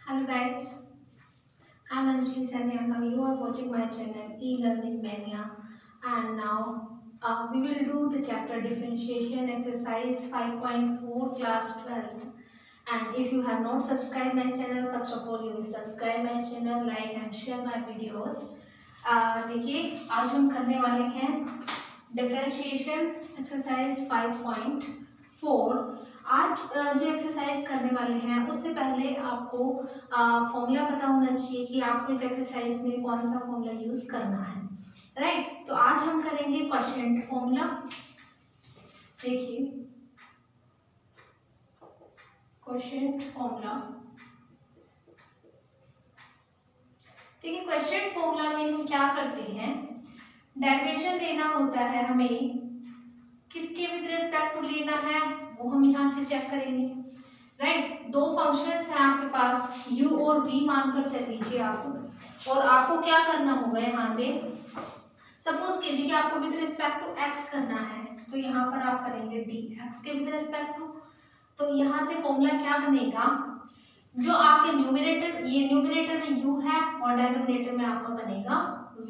Hello guys, I'm Anjali Sani and now you are watching my channel E-Learning Mania, and now we will do the chapter differentiation exercise 5.4 class 12th. And if you have not subscribed my channel, first of all you will subscribe my channel, like and share my videos. देखिए आज हम करने वाले हैं differentiation exercise 5.4। आज जो exercise करने वाले हैं उससे पहले आपको फॉर्मूला पता होना चाहिए कि आपको इस एक्सरसाइज में कौन सा फॉर्मूला यूज करना है, राइट। तो आज हम करेंगे क्वोशिएंट फॉर्मूला। देखिए क्वोशिएंट फॉर्मूला, देखिए क्वोशिएंट फॉर्मूला में हम क्या करते हैं, डेरिवेशन लेना होता है हमें, किसके विद रिस्पेक्ट टू लेना है वो हम यहाँ से चेक करेंगे, राइट। दो फंक्शंस हैं आपके पास u और v मानकर चल लीजिए आप, और आपको क्या करना होगा यहाँ से, सपोज कीजिए कि आपको विद रिस्पेक्ट टू x करना है, तो यहाँ पर आप करेंगे dx के विद रिस्पेक्ट टू। तो यहाँ से फॉर्मूला क्या बनेगा, जो आपके न्यूमरेटर, ये न्यूमरेटर में u है और डिनोमिनेटर में आपका बनेगा v,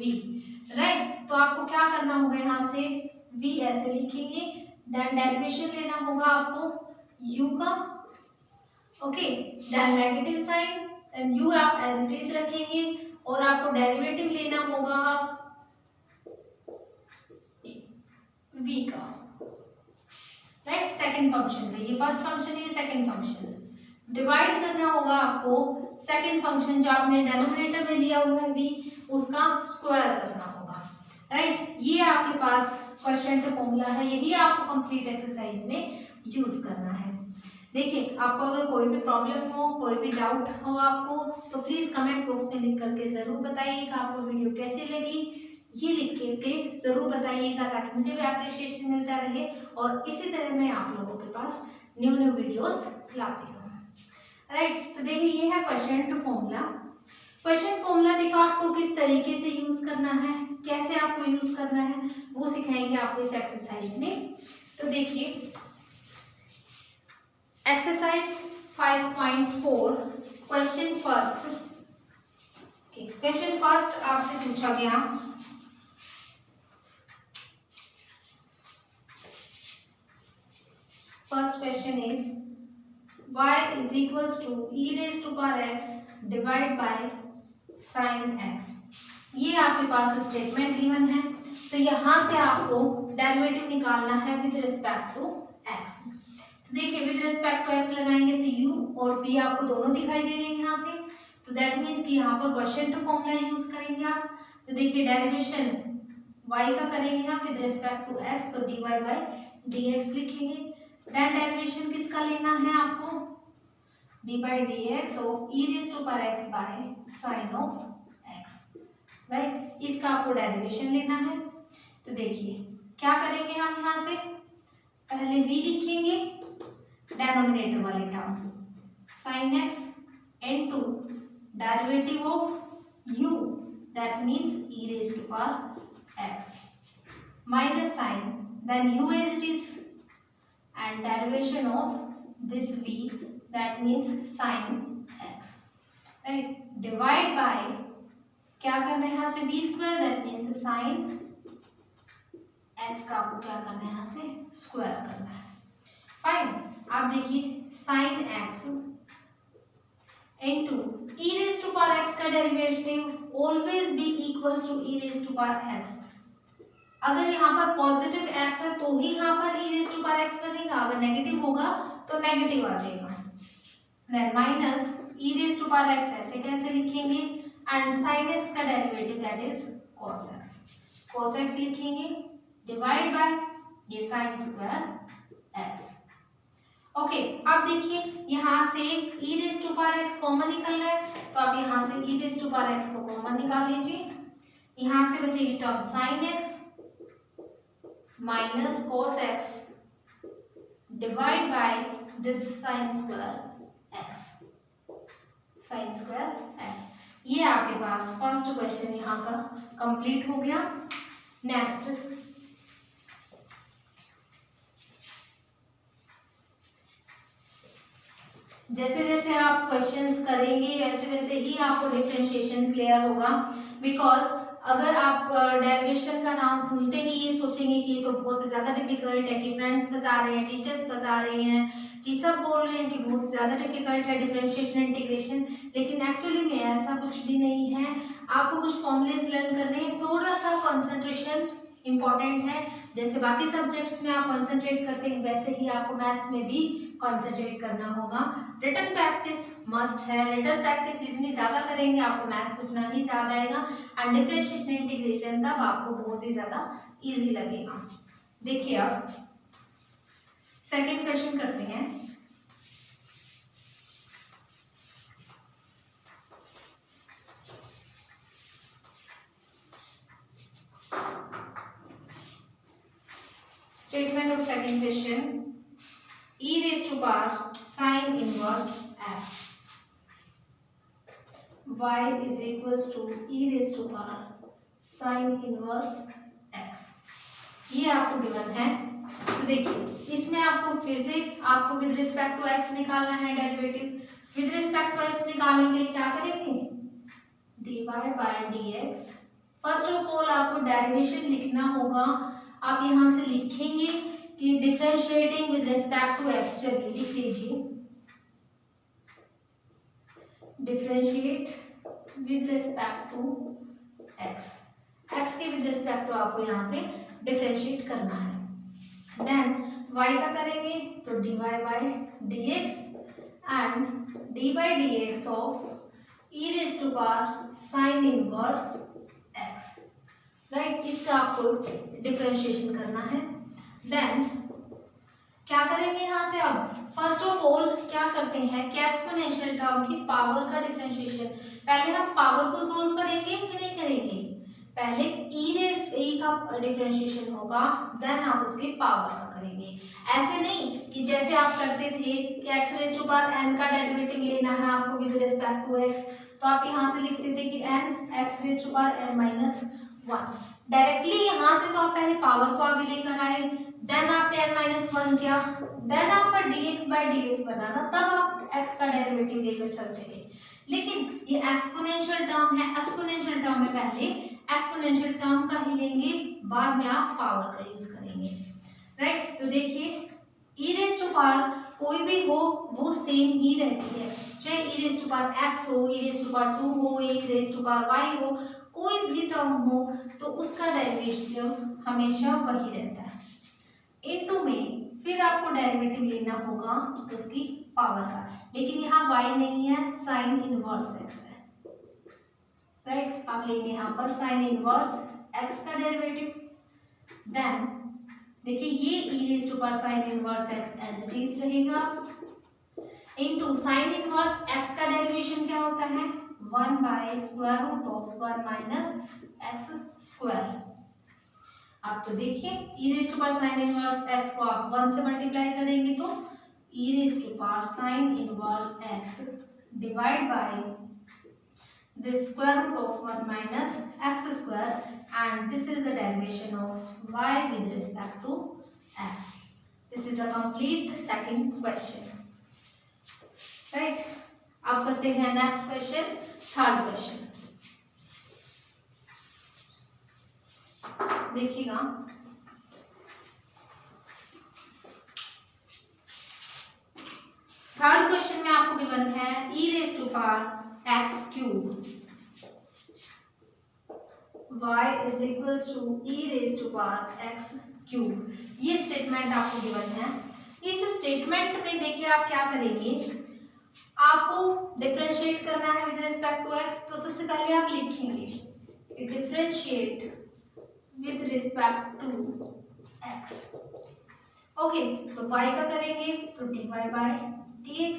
राइट। तो आपको क्या करना होगा, यहाँ से v ऐसे लिखेंगे, देन डेरिवेशन लेना होगा आपको u का, okay, then negative sign, then u आप एज इट इज रखेंगे और आपको डेरिवेटिव लेना होगा v का, राइट, सेकंड फंक्शन का। ये फर्स्ट फंक्शन है, ये सेकंड फंक्शन। डिवाइड करना होगा आपको सेकंड फंक्शन जो आपने डिनोमिनेटर में लिया हुआ है v, उसका स्क्वायर करना होगा, राइट। ये आपके पास क्वोशिएंट फॉर्मूला है, यही आपको कंप्लीट एक्सरसाइज में यूज करना है। देखिए आपको अगर कोई भी प्रॉब्लम हो, कोई भी डाउट हो आपको, तो प्लीज कमेंट बॉक्स में लिख करके जरूर बताइएगा आपको वीडियो कैसी लगी, ये लिख के जरूर बताइएगा ताकि मुझे भी अप्रिशिएशन मिलता रहे और इसी तरह मैं आप लोगों के पास न्यू न्यू वीडियोस लाती रहूँ, राइट। तो देखिए ये है क्वोशिएंट फॉर्मूला। क्वोशिएंट फॉर्मूला देखो आपको किस तरीके से यूज करना है, कैसे आपको यूज करना है, वो सिखाएंगे आपको इस एक्सरसाइज में। तो देखिए exercise 5.4 question first, question first आपसे पूछा गया, first question is y is equals to e raised to power x divide bye sin x। ये आपके पास स्टेटमेंट गिवन है, तो यहाँ से आपको डेरिवेटिव निकालना है विद रिस्पेक्ट टू x। तो देखिए विद रिस्पेक्ट टू x लगाएंगे तो u और v आपको दोनों दिखाई दे रहे हैं यहाँ से, तो दैट मीन्स कि यहाँ पर क्वोशिएंट फॉर्मूला यूज करेंगे आप। तो देखिए डेरिवेशन y का करेंगे हम विद रिस्पेक्ट टू x, तो dy बाय dx लिखेंगे। देन डेरिवेशन किसका लेना है आपको, d by dx of e raised to power x by sin of x, right. इसका आपको डेरिवेशन लेना है। तो देखिए क्या करेंगे हम, यहाँ से पहले v लिखेंगे डेनोमिनेटर वाले term sin x into derivative of u, that means e raised to power x minus sin, then u as it is, and derivation of this v, that means sin x, right। divide by क्या करना है यहाँ से v square, that means sin x का आपको क्या करना है यहाँ से स्क्वायर करना है, फाइन। आप देखिए sin x into e raised to power x का derivative always be equals to e raised to power x। अगर यहाँ पर पॉजिटिव x है तो ही यहाँ पर e raised to power x बनेगा, अगर नेगेटिव होगा तो नेगेटिव आ जाएगा। Then minus e raised to power x ऐसे कैसे लिखेंगे, एंड sin x का derivative that is cos x, cos x लिखेंगे, डिवाइड बाय ये sin स्क्वायर x, ओके। अब देखिए यहाँ से e raised to power x common निकल रहा है, तो आप यहाँ से e raised to power x को कॉमन निकाल लीजिए, यहाँ से बचेगी term sin x minus cos x divide by this sin square x, sin square x। ये आपके पास फर्स्ट क्वेश्चन यहाँ का कंप्लीट हो गया। नेक्स्ट जैसे जैसे आप क्वेश्चंस करेंगे वैसे वैसे ही आपको डिफरेंशिएशन क्लियर होगा। बिकॉज अगर आप डेरिवेशन का नाम सुनते ही ये सोचेंगे कि ये तो बहुत ज़्यादा डिफिकल्ट है, कि फ्रेंड्स बता रहे हैं, टीचर्स बता रहे हैं, कि सब बोल रहे हैं कि बहुत ज़्यादा डिफिकल्ट है डिफरेंशिएशन इंटीग्रेशन, लेकिन एक्चुअली में ऐसा कुछ भी नहीं है। आपको कुछ फॉर्मूलेज लर्न करने हैं, थोड़ा सा कंसंट्रेशन इम्पॉर्टेंट है। जैसे बाकी सब्जेक्ट्स में आप कंसंट्रेट करते हैं वैसे ही आपको मैथ्स में भी कंसंट्रेट करना होगा। रिटन प्रैक्टिस मस्ट है। रिटन प्रैक्टिस जितनी ज़्यादा करेंगे आपको मैथ्स उतना ही ज़्यादा आएगा एंड डिफरेंशिएशन इंटीग्रेशन तब आपको बहुत ही ज़्यादा इजी लगेगा। देखिए आप सेकेंड क्वेश्चन करते हैं। Statement of second question, e raised to power sin inverse x, y is equals to e raised to power sin inverse x, ये आपको गिवन है। तो देखिए इसमें आपको फिजिक आपको विद रिस्पेक्ट टू x निकालना है derivative. With respect to x निकालने के लिए क्या करेंगे, dy by dx। First of all आपको डेरिवेशन लिखना होगा। आप यहाँ से लिखेंगे कि differentiating with respect to x, चलिए लिख लीजिए differentiate with respect to x. X के विद रिस्पेक्ट टू आपको यहाँ से डिफरेंशिएट करना है। देन y का करेंगे तो dy by dx and d by dx of e raise to power sine inverse x, right. इसका आपको डिफरेंशिएशन करना है। देन क्या करेंगे यहाँ से, अब फर्स्ट ऑफ ऑल क्या करते हैं कि एक्सपोनेंशियल टर्म की पावर का डिफरेंशिएशन। पहले हम पावर को सोल्व करेंगे कि नहीं करेंगे, पहले e का डिफरेंशिएशन होगा देन आप उसकी पावर का करेंगे। ऐसे नहीं कि जैसे आप करते थे कि x raise to power n का डेरिवेटिव लेना है आपको विद रिस्पेक्ट टू x, तो आप यहाँ से लिखते थे कि n x raise to power n minus 1। Directly यहाँ से तो आप पहले पावर को आगे लेकर आए, देन आपने n माइनस 1 किया, देन आपका dx बाय dx बनाना, तब आप x का डेरिवेटिव लेकर चलते थे। लेकिन ये एक्सपोनेंशियल टर्म है, एक्सपोनेंशियल टर्म में पहले एक्सपोनेंशियल टर्म का ही लेंगे, बाद में आप पावर का यूज करेंगे, राइट। तो देखिए e रेज़ टू पावर कोई भी हो वो सेम ही रहती है, चाहे e raise to power x हो, e रेज़ टू पावर 2 हो, e raise to power y हो, कोई भी टर्म हो तो उसका डेरिवेटिव हमेशा वही रहता है। इनटू में फिर आपको डेरिवेटिव लेना होगा उसकी पावर का, लेकिन यहाँ y नहीं है, साइन इनवर्स x है, राइट। आप लेंगे यहाँ पर साइन इनवर्स x का डेरिवेटिव। देन देखिए ये e raise to power sine inverse x as it is रहेगा, इनटू साइन इनवर्स x का डेरिवेशन क्या होता है, 1 by square root of 1 minus x square. आप तो देखिए e raise to power sine inverse x को आप 1 से मल्टीप्लाई करेंगे तो e raise to power sine inverse x divide bye this square root of 1 minus x square, and this is the derivation of y with respect to x. This is a complete second question, right? अब करते हैं next question, third question. देखिएगा third question में आपको given है e raise to power x cube y is equals to e raise to power x cube. ये statement आपको given है। इस स्टेटमेंट में देखिए आप क्या करेंगे, आपको डिफरेंशिएट करना है विद रिस्पेक्ट टू x, तो सबसे पहले आप लिखेंगे differentiate with respect to x, okay. तो y का करेंगे तो dy by dx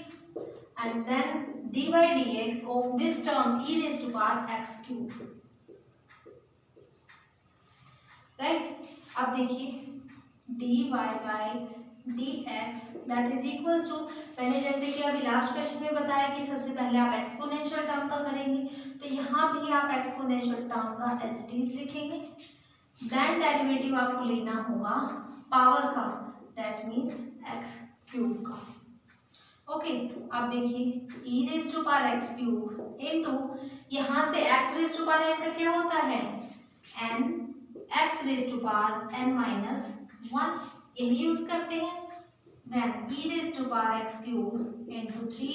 and then dy by dx of this term e raised to power x cube, right. अब देखिए dy by dx that is equals to, मैंने जैसे कि अभी लास्ट क्वेश्चन में बताया कि सबसे पहले आप एक्सपोनेंशियल टर्म का करेंगे, तो यहाँ भी आप एक्सपोनेंशियल टर्म का एज इट इज लिखेंगे। देन डेरिवेटिव आपको लेना होगा पावर का, दैट मीन्स x क्यूब का, ओके, अब देखिए e raise to power x cube into यहाँ से x raise to power n का क्या होता है n x raise to power n minus one, इन्हें यूज करते हैं। Then e raise to power x cube into three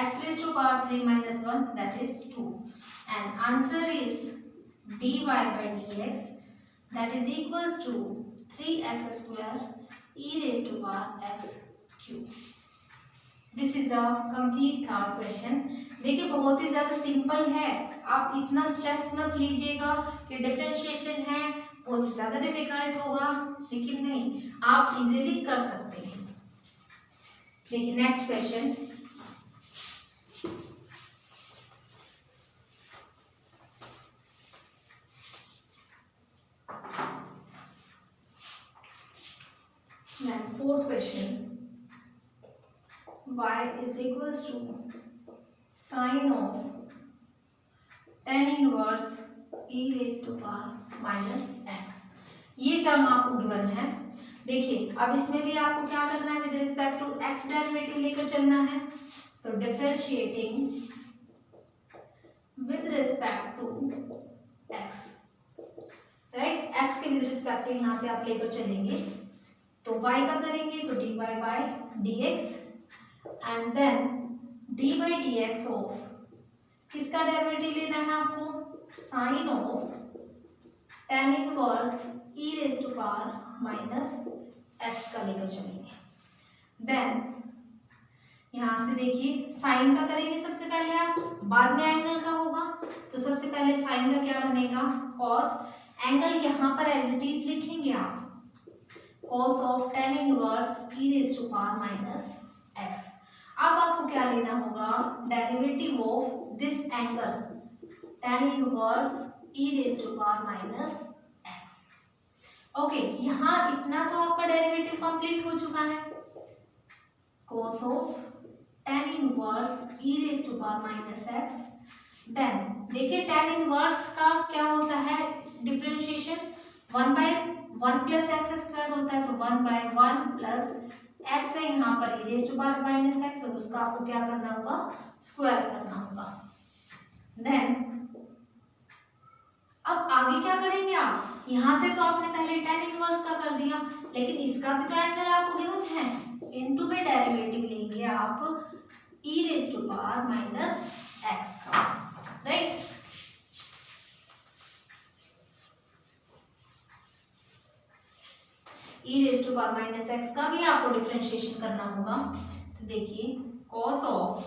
x raise to power three minus one that is two, and answer is dy by dx that is equals to 3x square e raised to power x cube. This is the complete third question. देखिए बहुत ही ज़्यादा simple है, आप इतना stress मत लीजिएगा कि differentiation है बहुत ही ज़्यादा डिफिकल्ट होगा, लेकिन नहीं, आप इजीली कर सकते हैं। देखिए next question, fourth question, y is equals to sine of tan inverse e raised to power minus x, ये टर्म आपको गिवन है। देखिए अब इसमें भी आपको क्या करना है, with respect to x derivative लेकर चलना है, तो differentiating with respect to x, right, x के विद रिस्पेक्ट टू यहाँ से आप लेकर चलेंगे, तो y का करेंगे तो dy by dx and then d by d x of किसका डेरिवेटिव लेना है आपको, sine of tan inverse e raise to power minus x का लेकर चलेंगे। देन यहाँ से देखिए साइन का करेंगे सबसे पहले आप, बाद में एंगल का होगा, तो सबसे पहले साइन का क्या बनेगा कॉस, एंगल यहाँ पर एज इट इज लिखेंगे आप, cos of tan inverse e raise to power minus x. अब आपको क्या लेना होगा, derivative of this angle tan inverse e raise to power minus x. Okay, यहाँ इतना तो आपका डेरिवेटिव कंप्लीट हो चुका है, cos of tan inverse e raise to power minus x. Then देखिए tan इनवर्स का क्या होता है differentiation, one by one plus x square होता है, तो one by one plus x है यहाँ पर e raise to power minus x, और उसका आपको क्या करना होगा स्क्वायर करना होगा। देन अब आगे क्या करेंगे आप, यहाँ से तो आपने पहले tan इनवर्स का कर दिया, लेकिन इसका भी तो एंगल आपको गिवन है, इनटू में डेरिवेटिव लेंगे आप e raise to power minus x का, right. E raise to power minus x का भी आपको डिफरेंशिएशन करना होगा, तो देखिए cos of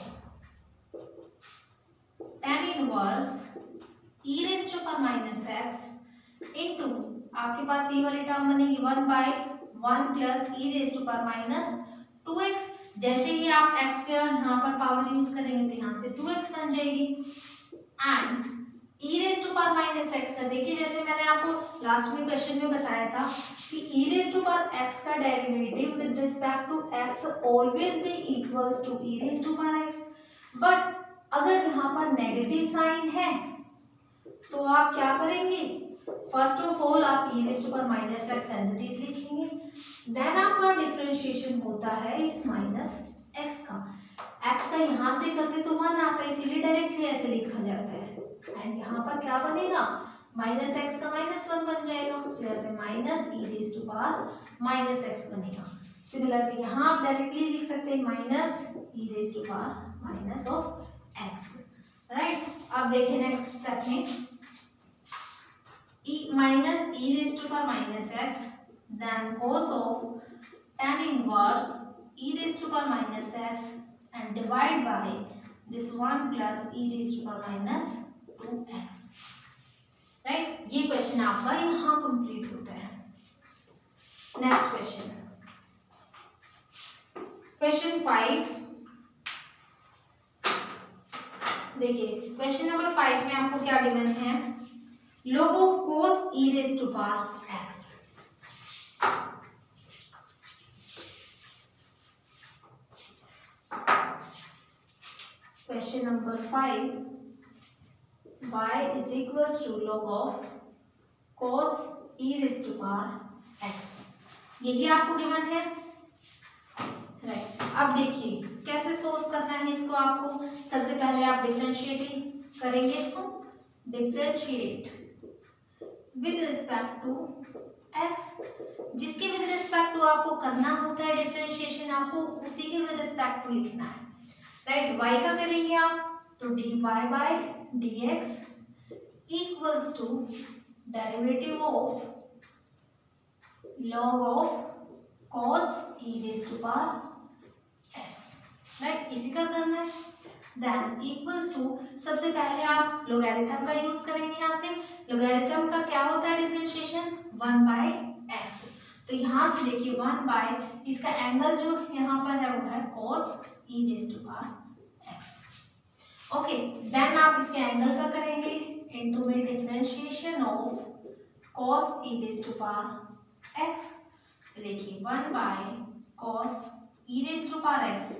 tan inverse e raise to power minus x into आपके पास ये वाली टर्म बनेगी one by one plus e raise to power minus two x. जैसे ही आप x के यहाँ पर पावर यूज करेंगे तो यहाँ से 2x बन जाएगी, and e raise to power minus x का देखिए जैसे मैंने आपको लास्ट में क्वेश्चन में बताया था कि e raise to power x का derivative with respect to x always be equals to e raise to power x, but अगर यहाँ पर नेगेटिव साइन है तो आप क्या करेंगे, फर्स्ट ऑफ ऑल आप e raise to power minus x as it is लिखेंगे, देन आपका डिफरेंशिएशन होता है इस माइनस एक्स का, एक्स का यहाँ से करते तो 1 आता है इसीलिए डायरेक्टली ऐसे लिखा जाता है, एंड यहाँ पर क्या बनेगा माइनस एक्स का माइनस 1 बन जाएगा, तो ऐसे minus e raise to power minus x बनेगा। सिमिलरली यहाँ आप डायरेक्टली लिख सकते हैं minus e raise to power minus of x, right. अब देखिए नेक्स्ट स्टेप में minus e raise to power minus x, then cos of tan inverse e raised to power minus x and divide by this 1 plus e raised to power minus 2x, right. ये question आपका यहाँ complete होता है। Next question, question 5, देखिए question number 5 में आपको क्या given है, log of cos e raised to power x। Question number 5, y is equals to log of cos e raised to power x, यही आपको गिवन है, राइट। अब देखिए कैसे सोल्व करना है इसको आपको, सबसे पहले आप डिफरेंशिएटिंग करेंगे इसको, differentiate with respect to x, जिसके विद रिस्पेक्ट टू आपको करना होता है डिफरेंशिएशन, आपको उसी के विद रिस्पेक्ट टू लिखना है, राइट। y का करेंगे आप तो dy by dx equals to derivative of log of cos e raise to power x, right, इसी का करना है। देन इक्वल्स टू, सबसे पहले आप लोगैरिथम का यूज करेंगे, यहाँ से लोगैरिथम का क्या होता है डिफरेंशिएशन, 1 बाय x, तो यहाँ से देखिए 1 बाय, इसका एंगल जो यहाँ पर है वो है cos e raise to power x। Okay, then आप इसके एंगल का करेंगे इनटू में differentiation of cos e raise to power x, देखिए 1 by cos e raise to power x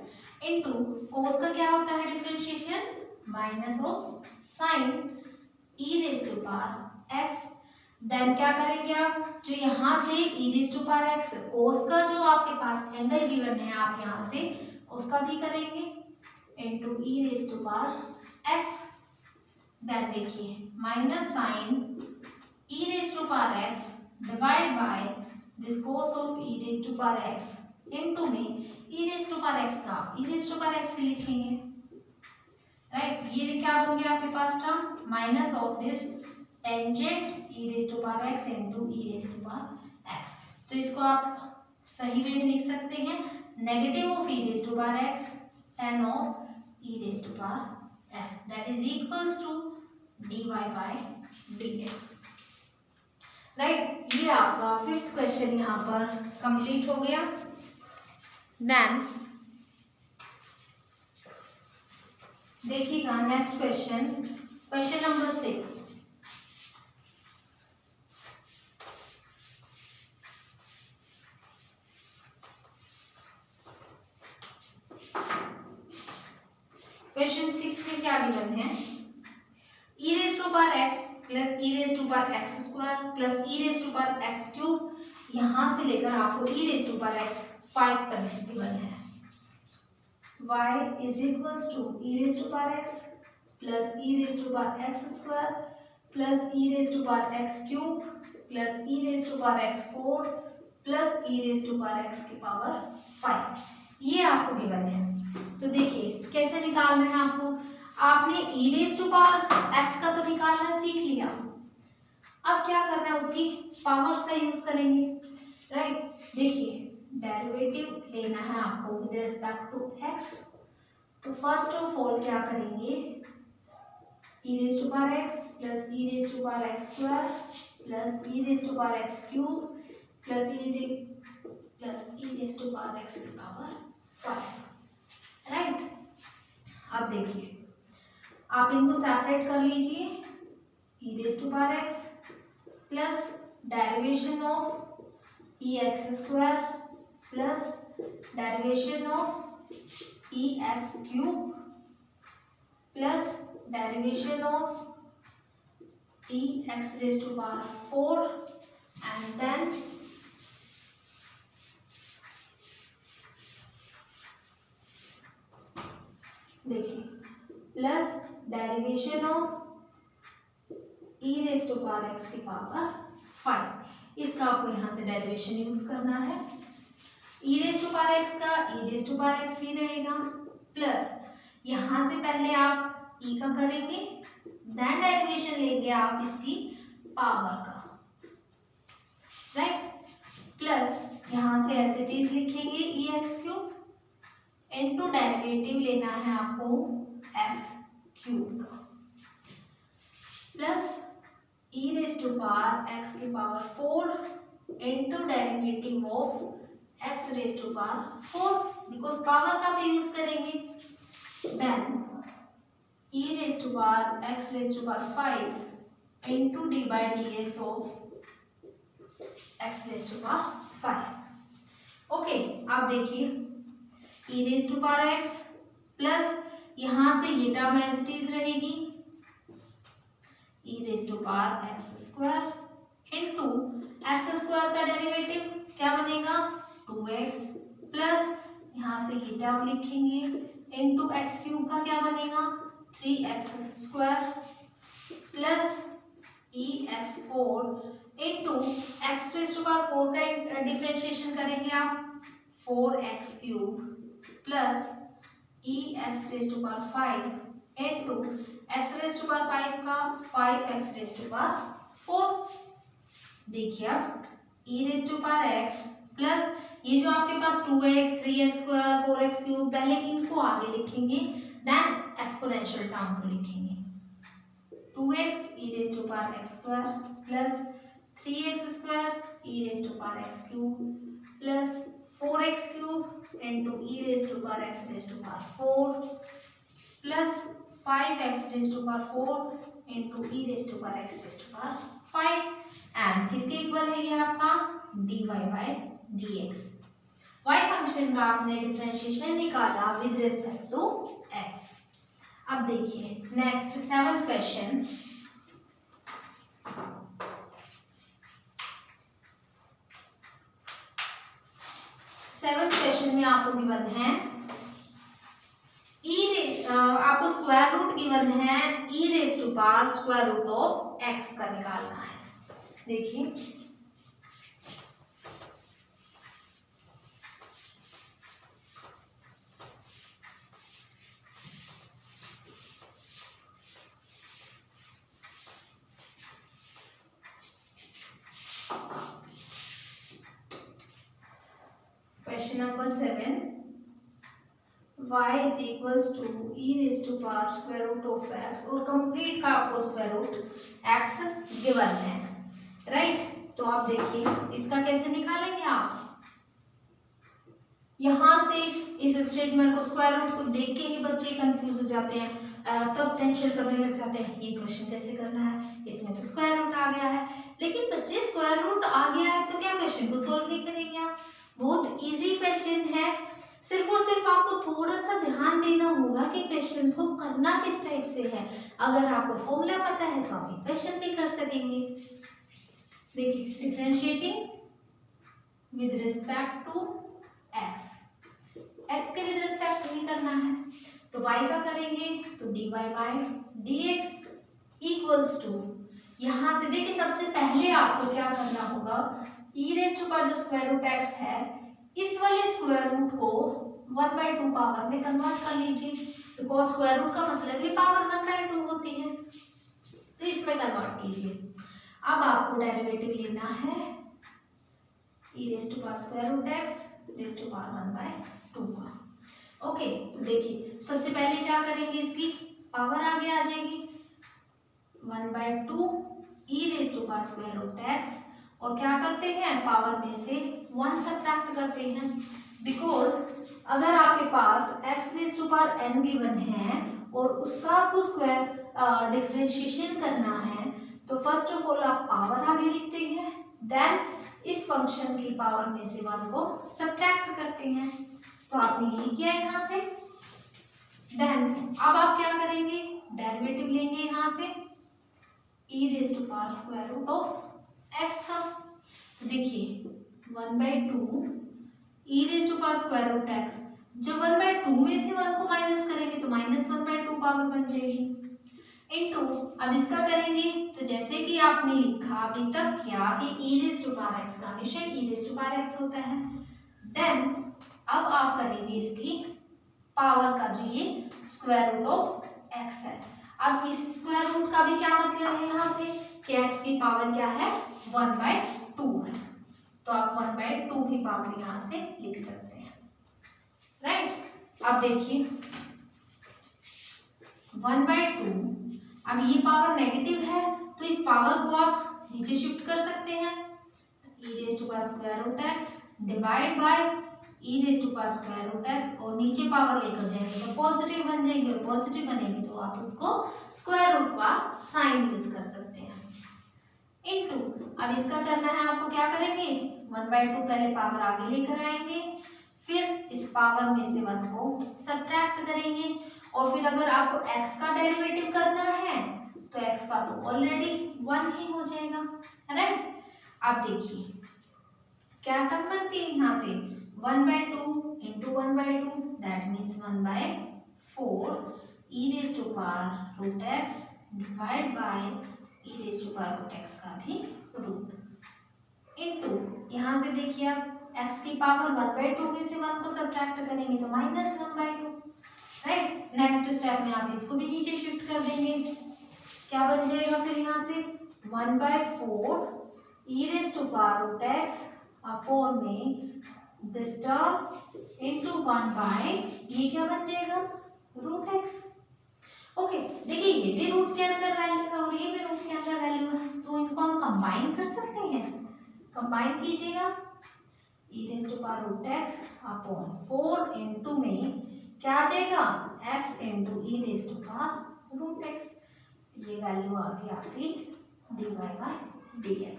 into cos का क्या होता है differentiation, minus of sine e raise to power x। Then क्या करेंगे आप, जो यहाँ से e raise to power x, cos का जो आपके पास एंगल गिवन है आप यहाँ से उसका भी करेंगे into e raise to power x। Then देखिए minus sine e raise to power x divide by this cos of e raise to power x into में e raise to power x का e raise to power x लिखेंगे, right. ये क्या बन गया आपके पास term, minus of this tangent e raise to power x into e raise to power x, तो इसको आप सही वे में लिख सकते हैं, negative of e raise to power x tan of e raise to power x, that is equals to dy by dx, right. ये आपका फिफ्थ क्वेश्चन यहाँ पर कंप्लीट हो गया। देन देखिएगा next question, question number 6, question 6 में क्या given है, e raise to power x plus e raise to power x square plus e raise to power x cube, यहाँ से लेकर आपको e raise to power x 5 तक given है। y is equals to e raise to power x plus e raise to power x square plus e raise to power x cube plus e raise to power x 4 plus e raise to power x की power 5, ये आपको given है। तो देखिए कैसे निकालना है आपको, आपने e raise to power x का तो निकालना सीख लिया, अब क्या करना है उसकी पावर्स का यूज करेंगे, राइट। देखिए डेरिवेटिव लेना है आपको विद रिस्पेक्ट टू x, तो फर्स्ट ऑफ ऑल क्या करेंगे, e raise to power x plus e raise to power x square plus e raise to power x cube plus e raise to power x की power 5, right. अब देखिए आप इनको separate कर लीजिए, e raise to power x plus derivation of e x square plus derivation of e x cube plus derivation of e x raise to power 4 and then देखिए plus derivation of e raise to power x की power 5, इसका आपको यहाँ से derivation use करना है। E raise to power x का e raise to power x ही रहेगा, प्लस यहाँ से पहले आप ई का करेंगे देन डेरिवेशन लेंगे आप इसकी पावर का, राइट। प्लस यहाँ से एज इट इज लिखेंगे e x cube into derivative लेना है आपको एक्स क्यूब का plus e raise to power x की power 4 into derivative of x raise to power 4, because power का भी यूज करेंगे, then e raise to power x raise to power 5 into d by d x of x raise to power 5। Okay, आप देखिए e raise to power x plus यहाँ से ये term as it is रहेगी e raise to power x square into x square का derivative क्या बनेगा 2x plus यहाँ से ये टर्म लिखेंगे इनटू एक्स क्यूब का क्या बनेगा 3x² plus EX4 into x⁴ का डिफ्रेंशिएशन करेंगे आप 4x³ plus EX⁵ into x⁵ का 5x⁴। देखिए अब e⁻x प्लस ये जो आपके पास 2x 3x² 4x³ पहले इनको आगे लिखेंगे देन एक्सपोनेंशियल टर्म को लिखेंगे 2x e⁻x² plus 3x² e⁻x³ plus 4x³ into e⁻x⁴ plus 5x⁴ into e⁻x⁵ and किसके इक्वल है ये आपका dy/dx। y फंक्शन का आपने डिफरेंशिएशन निकाला विद रिस्पेक्ट टू x। अब देखिए next 7th question. 7th question में आपको गिवन है आपको स्क्वायर रूट गिवन है e⁻√x का निकालना है। देखिए question number 7 y is equals to e⁻√x और कंप्लीट का आपको स्क्वायर रूट x गिवन है राइट। तो आप देखिए इसका कैसे निकालेंगे आप यहाँ से इस स्टेटमेंट को स्क्वायर रूट को देख के ही बच्चे कंफ्यूज हो जाते हैं तब टेंशन करने लग जाते हैं ये क्वेश्चन कैसे करना है इसमें तो स्क्वायर रूट आ गया है। लेकिन बच्चे स्क्वायर रूट आ गया है तो क्या क्वेश्चन को सोल्व नहीं करेंगे आप। बहुत इजी क्वेश्चन है सिर्फ और सिर्फ आपको थोड़ा सा ध्यान देना होगा कि क्वेश्चन को करना किस टाइप से है। अगर आपको फॉर्मूला पता है तो आप क्वेश्चन भी कर सकेंगे। देखिए differentiating with respect to x के विद रिस्पेक्ट ही करना है तो y का करेंगे तो dy/dx इक्वल्स टू यहाँ से देखिए सबसे पहले आपको क्या करना होगा e⁻√x है इस वाले स्क्वायर रूट को 1/2 पावर में कन्वर्ट कर लीजिए बिकॉज स्क्वायर रूट का मतलब ही पावर 1/2 होती है तो इसमें कन्वर्ट कीजिए। अब आपको डेरिवेटिव लेना है e⁻√x ⁻1/2 का। ओके तो देखिए सबसे पहले क्या करेंगे इसकी पावर आगे आ जाएगी 1/2 e⁻√x और क्या करते हैं पावर में से 1 सब्ट्रैक्ट करते हैं बिकॉज अगर आपके पास x⁻n गिवन है और उसका आपको स्क्वायर डिफरेंशिएशन करना है तो फर्स्ट ऑफ ऑल आप पावर आगे लिखते हैं देन इस फंक्शन की पावर में से 1 को सब्ट्रैक्ट करते हैं तो आपने यही किया यहाँ से। देन अब आप क्या करेंगे डेरिवेटिव लेंगे यहाँ से e⁻√x का तो देखिए 1/2 e⁻√x जब 1/2 में से 1 को माइनस करेंगे तो -1/2 पावर बन जाएगी इनटू अब इसका करेंगे तो जैसे कि आपने लिखा अभी तक क्या कि e⁻x का हमेशा e⁻x होता है। देन अब आप करेंगे इसकी पावर का जो ये स्क्वायर रूट ऑफ x है। अब इस स्क्वायर रूट का भी क्या मतलब है यहाँ से कि x की पावर क्या है 1/2 है तो आप 1/2 भी पावर यहाँ से लिख सकते हैं राइट। अब देखिए 1/2 अब ये पावर नेगेटिव है तो इस पावर को आप नीचे शिफ्ट कर सकते हैं e⁻√x डिवाइड बाय e⁻√x और नीचे पावर लेकर जाएंगे तो पॉजिटिव बन जाएगी और पॉजिटिव बनेगी तो आप उसको स्क्वायर रूट का साइन यूज कर सकते हैं इनटू अब इसका करना है आपको क्या करेंगे 1/2 पहले पावर आगे लेकर आएंगे फिर इस पावर में से 1 को सब्ट्रैक्ट करेंगे और फिर अगर आपको x का डेरिवेटिव करना है तो x का तो ऑलरेडी 1 ही हो जाएगा राइट। अब देखिए क्या टर्म बनती है यहाँ से 1/2 into 1/2 that means 1/4 e raised to power root x divide bye e raised to power root x का भी रूट इनटू यहाँ से देखिए आप x की पावर 1/2 में से 1 को सब्ट्रैक्ट करेंगे तो -1/2 राइट। नेक्स्ट स्टेप में आप इसको भी नीचे शिफ्ट कर देंगे, क्या बन जाएगा फिर यहाँ से 1/4 e raised to power root x upon में दिस टर्म इनटू 1 ये क्या बन जाएगा रूट x। ओके देखिए ये भी रूट के अंदर वैल्यू है और ये भी रूट के अंदर वैल्यू है, तो इनको हम कंबाइन कर सकते हैं। कंबाइन कीजिएगा e raised to power root x upon 4 into में क्या आ जाएगा x into e raised to power root x, ये वैल्यू आ गई आपकी dy by dx।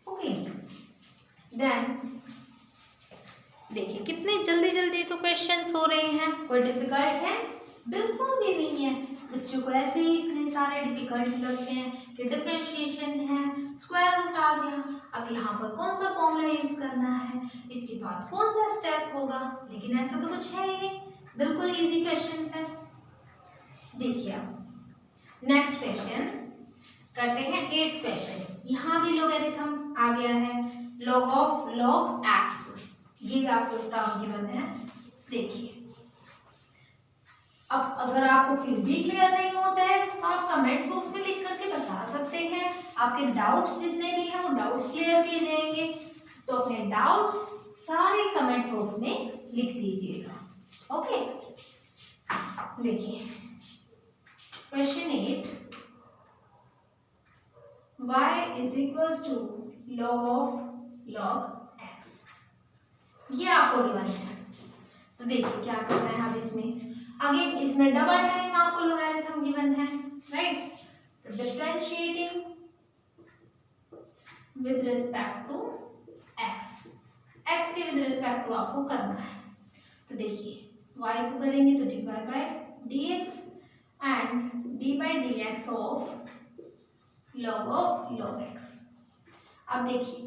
Okay then देखिए कितने जल्दी जल्दी तो क्वेश्चंस हो रहे हैं, कोई डिफिकल्ट है बिल्कुल भी नहीं है। बच्चों को ऐसे ही इतने सारे डिफिकल्ट लगते हैं कि डिफरेंशिएशन है, स्क्वायर रूट आ गया, अब यहाँ पर कौन सा फॉर्मूला यूज करना है, इसके बाद कौन सा स्टेप होगा, लेकिन ऐसा तो कुछ है ही नहीं, बिल्कुल इजी क्वेश्चंस है। देखिए अब नेक्स्ट क्वेश्चन करते हैं 8th क्वेश्चन। यहाँ भी लॉगरिथम आ गया है, log ऑफ log x, ये आपको टर्म गिवन है। देखिए अब अगर आपको फिर भी क्लियर नहीं होता है तो आप कमेंट बॉक्स में लिख करके बता सकते हैं, आपके डाउट्स जितने भी हैं वो डाउट्स क्लियर किए जाएंगे, तो अपने डाउट्स सारे कमेंट बॉक्स में लिख दीजिएगा। ओके देखिए question 8 y is equals to log of log x, ये आपको गिवन है। तो देखिए क्या करना है, अब इसमें अगेन इसमें डबल टाइम आपको लॉगरिथम गिवन है राइट, तो differentiating with respect to x, x के विद रिस्पेक्ट टू आपको करना है। तो देखिए y को करेंगे तो dy by dx and d by dx of log x। अब देखिए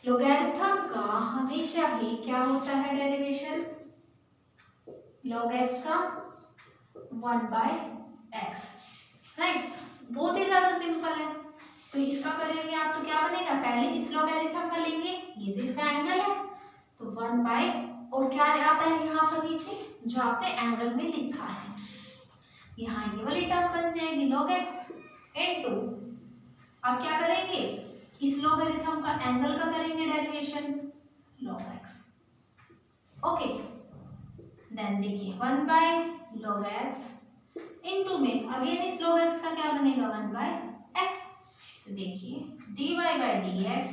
लॉगरिथम का हमेशा ही क्या होता है डेरिवेशन, log x का 1/x राइट, बहुत ही ज्यादा सिंपल है। तो इसका करेंगे आप तो क्या बनेगा, पहले इस लॉगरिथम का लेंगे, ये तो इसका एंगल है तो 1 और क्या आता है यहाँ पर नीचे जो आपने एंगल में लिखा है, यहाँ ये वाली टर्म बन जाएगी log x इनटू, अब क्या करेंगे इस लॉगरिथम का एंगल का करेंगे derivation log x। Okay then देखिए 1/log x इनटू में अगेन इस log x का क्या बनेगा 1/x, तो देखिए dy by dx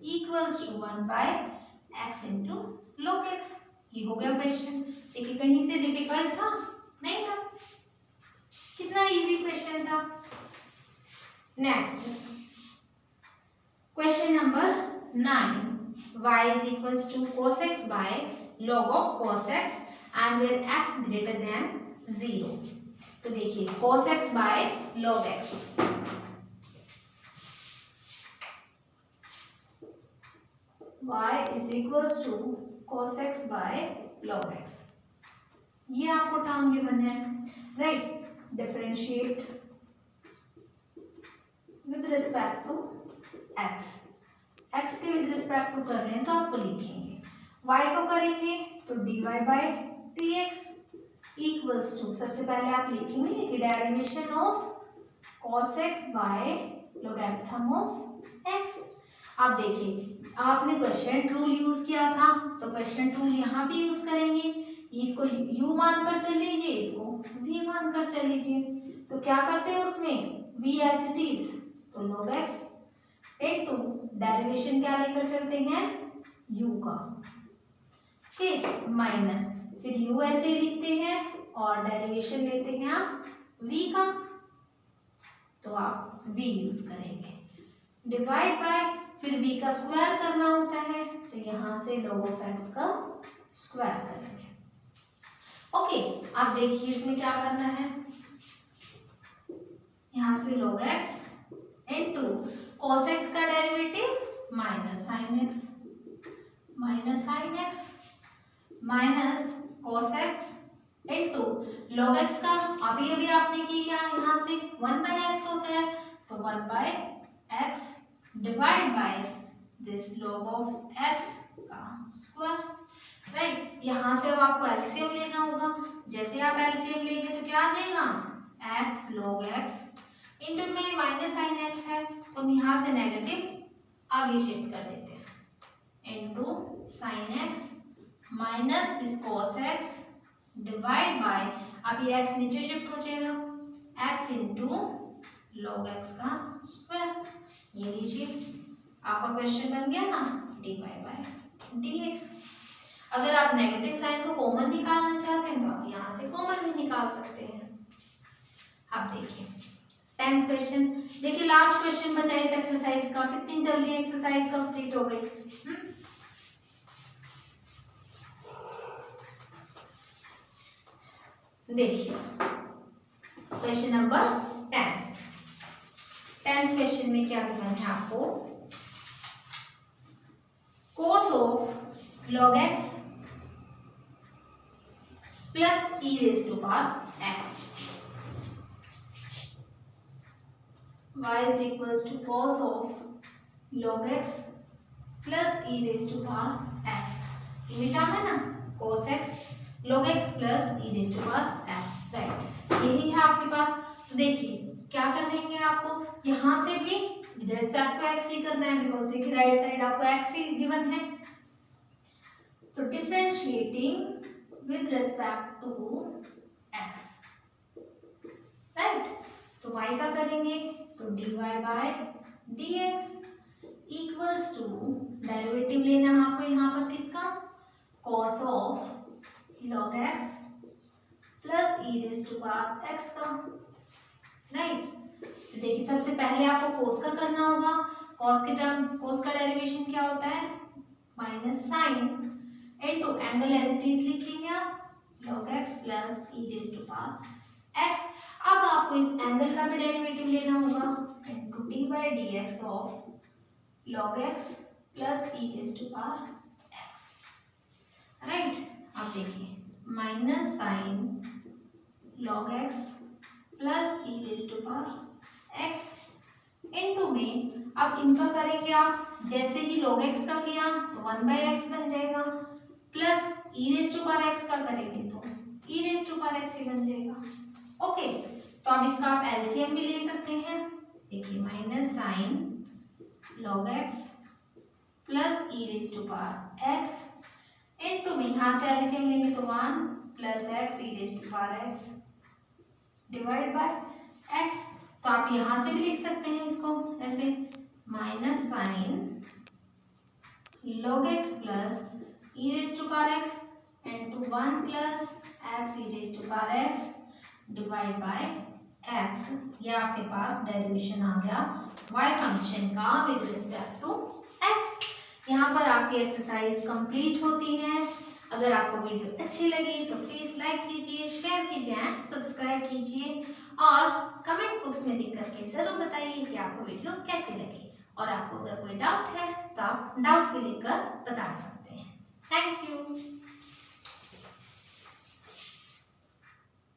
equals to 1/x into log x, ये हो गया क्वेश्चन। देखिए कहीं से डिफिकल्ट था नहीं था, कितना इजी क्वेश्चन था। Next question number 9, y is equals to cos x by log of cos x and where x greater than 0। तो देखिए cos x by log x, y is equals to cos x by log x, ये आपको term given है right. Differentiate with respect to x, x के with respect to कर रहे हैं तो आप वो लिखेंगे, y को करेंगे तो dy by dx equals to, सबसे पहले आप लिखेंगे कि derivation of cos x by logarithm of x। आप देखिए आपने क्वेश्चन रूल यूज किया था तो क्वेश्चन रूल यहाँ भी यूज करेंगे, इसको u मानकर चल लीजिए, इसको v मानकर चल लीजिए, तो क्या करते हैं उसमें v एज इट इज, तो log x इनटू डेरिवेशन क्या लेकर चलते हैं u का, ठीक माइनस फिर u ऐसे ही लिखते हैं और डेरिवेशन लेते हैं आप v का, तो आप v यूज करेंगे, डिवाइड बाय फिर v का स्क्वायर करना होता है तो यहाँ से log ऑफ x का स्क्वायर करेंगे। ओके आप देखिए इसमें क्या करना है, यहाँ से log x into cos x का derivative minus sin x minus sine x minus cos x into log x का अभी अभी आपने किया यहाँ से 1/x होता है तो 1/x divide by this log of x का स्क्वायर, राइट। यहाँ से अब आपको एलसीएम लेना होगा। जैसे आप एलसीएम लेंगे तो क्या आ जाएगा, x log x इंटू में माइनस साइन एक्स है तो हम यहाँ से नेगेटिव आगे शिफ्ट कर देते हैं into sine x minus this cos x divide by, अब ये x नीचे शिफ्ट हो जाएगा, x इंटू लॉग x का स्क्वायर। ये लीजिए आपका क्वेश्चन बन गया ना dy बाय dx। अगर आप नेगेटिव साइन को कॉमन निकालना चाहते हैं तो आप यहाँ से कॉमन भी निकाल सकते हैं। अब देखिए 10th क्वेश्चन, देखिए लास्ट क्वेश्चन बचा इस एक्सरसाइज का। कितनी जल्दी एक्सरसाइज कंप्लीट हो गई। देखिए क्वेश्चन नंबर 10th क्वेश्चन में क्या गिवन है आपको, cos of log x plus e raise to power x y is equals to cos of log x plus e raise to power x। ये term है ना cos x log x plus e raise to power x, right. यही है आपके पास। तो देखिए क्या कर देंगे, आपको यहाँ से भी विद रिस्पेक्ट टू x ही करना है बिकॉज देखिए राइट साइड आपको x ही गिवन है। तो differentiating with respect to x, right. तो y का करेंगे तो dy by dx equals to derivative लेना है आपको यहाँ पर किसका, cos of log x plus e raise to power x का, राइट। तो देखिए सबसे पहले आपको cos का करना होगा। cos का डेरिवेशन क्या होता है, minus sine into angle as it is लिखेंगे आप log x plus e raise to power x। अब आपको इस एंगल का भी डेरिवेटिव लेना होगा into d by d x of log x plus e raise to power x, right. आप देखिए minus sine log x plus e raise to power x into में अब इनका करेंगे आप, जैसे ही log x का किया तो 1/x बन जाएगा, plus e raise to power x का करेंगे तो e raise to power x ही बन जाएगा। ओके, तो अब इसका आप एलसीएम भी ले सकते हैं। देखिए minus sine log x plus e raise to power x into में यहाँ से एलसीएम लेंगे तो 1 plus x e raise to power x divide by x। तो आप यहाँ से भी लिख सकते हैं इसको ऐसे minus sine log x plus e raise to power x into 1 plus x e raise to power x divide by x। ये आपके पास डेरिवेशन आ गया y फंक्शन का विद रिस्पेक्ट टू x। यहाँ पर आपकी एक्सरसाइज कंप्लीट होती है। अगर आपको वीडियो अच्छी लगी तो प्लीज़ लाइक कीजिए, शेयर कीजिए एंड सब्सक्राइब कीजिए और कमेंट बॉक्स में लिख करके ज़रूर बताइए कि आपको वीडियो कैसी लगी। और आपको अगर कोई डाउट है तो आप डाउट भी लिखकर बता सकते हैं। Thank you.